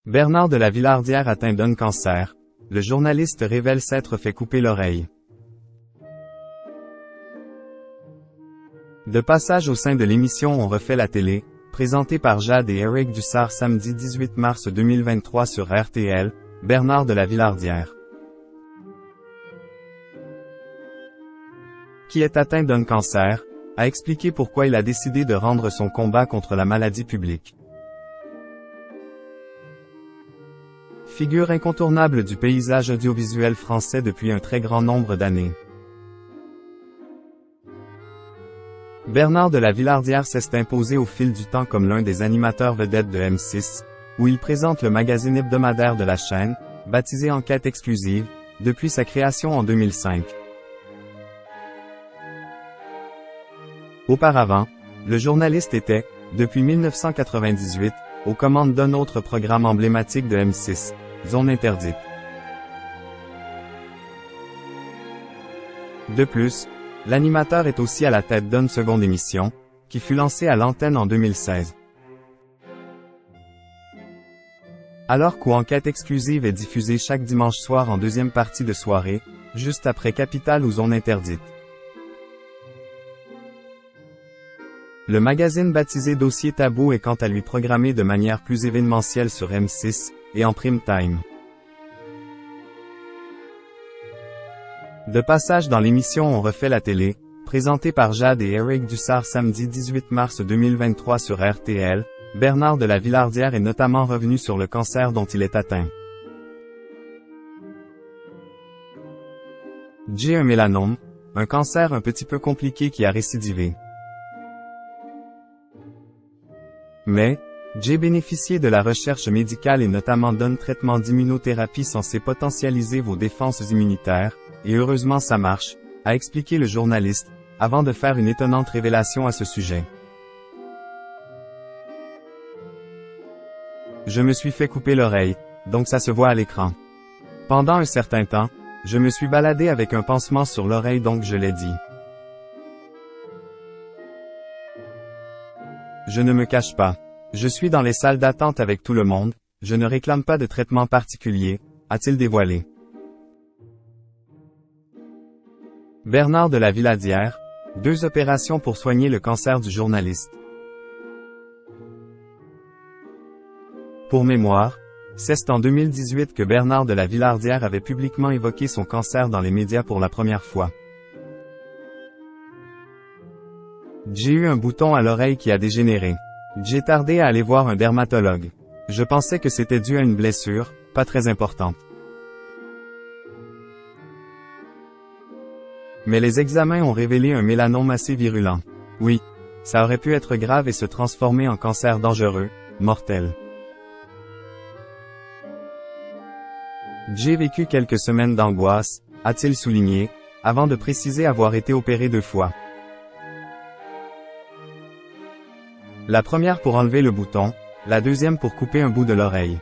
Bernard de la Villardière atteint d'un cancer. Le journaliste révèle s'être fait couper l'oreille. De passage au sein de l'émission On refait la télé, présentée par Jade et Eric Dussart samedi 18 mars 2023 sur RTL, Bernard de la Villardière, qui est atteint d'un cancer, a expliqué pourquoi il a décidé de rendre son combat contre la maladie publique. Figure incontournable du paysage audiovisuel français depuis un très grand nombre d'années, Bernard de la Villardière s'est imposé au fil du temps comme l'un des animateurs vedettes de M6, où il présente le magazine hebdomadaire de la chaîne, baptisé Enquête exclusive, depuis sa création en 2005. Auparavant, le journaliste était, depuis 1998, aux commandes d'un autre programme emblématique de M6, Zone Interdite. De plus, l'animateur est aussi à la tête d'une seconde émission, qui fut lancée à l'antenne en 2016. Alors qu'Enquête exclusive est diffusée chaque dimanche soir en deuxième partie de soirée, juste après Capital ou Zone Interdite. Le magazine baptisé Dossier Tabou est quant à lui programmé de manière plus événementielle sur M6, et en prime time. De passage dans l'émission On refait la télé, présentée par Jade et Eric Dussart samedi 18 mars 2023 sur RTL, Bernard de la Villardière est notamment revenu sur le cancer dont il est atteint. J'ai un mélanome, un cancer un petit peu compliqué qui a récidivé. Mais, j'ai bénéficié de la recherche médicale et notamment d'un traitement d'immunothérapie censé potentialiser vos défenses immunitaires, et heureusement ça marche, a expliqué le journaliste, avant de faire une étonnante révélation à ce sujet. Je me suis fait couper l'oreille, donc ça se voit à l'écran. Pendant un certain temps, je me suis baladé avec un pansement sur l'oreille donc je l'ai dit. Je ne me cache pas. Je suis dans les salles d'attente avec tout le monde, je ne réclame pas de traitement particulier, a-t-il dévoilé. Bernard de la Villardière, 2 opérations pour soigner le cancer du journaliste. Pour mémoire, c'est en 2018 que Bernard de la Villardière avait publiquement évoqué son cancer dans les médias pour la première fois. J'ai eu un bouton à l'oreille qui a dégénéré. J'ai tardé à aller voir un dermatologue. Je pensais que c'était dû à une blessure, pas très importante. Mais les examens ont révélé un mélanome assez virulent. Oui, ça aurait pu être grave et se transformer en cancer dangereux, mortel. J'ai vécu quelques semaines d'angoisse, a-t-il souligné, avant de préciser avoir été opéré 2 fois. La première pour enlever le bouton, la deuxième pour couper un bout de l'oreille.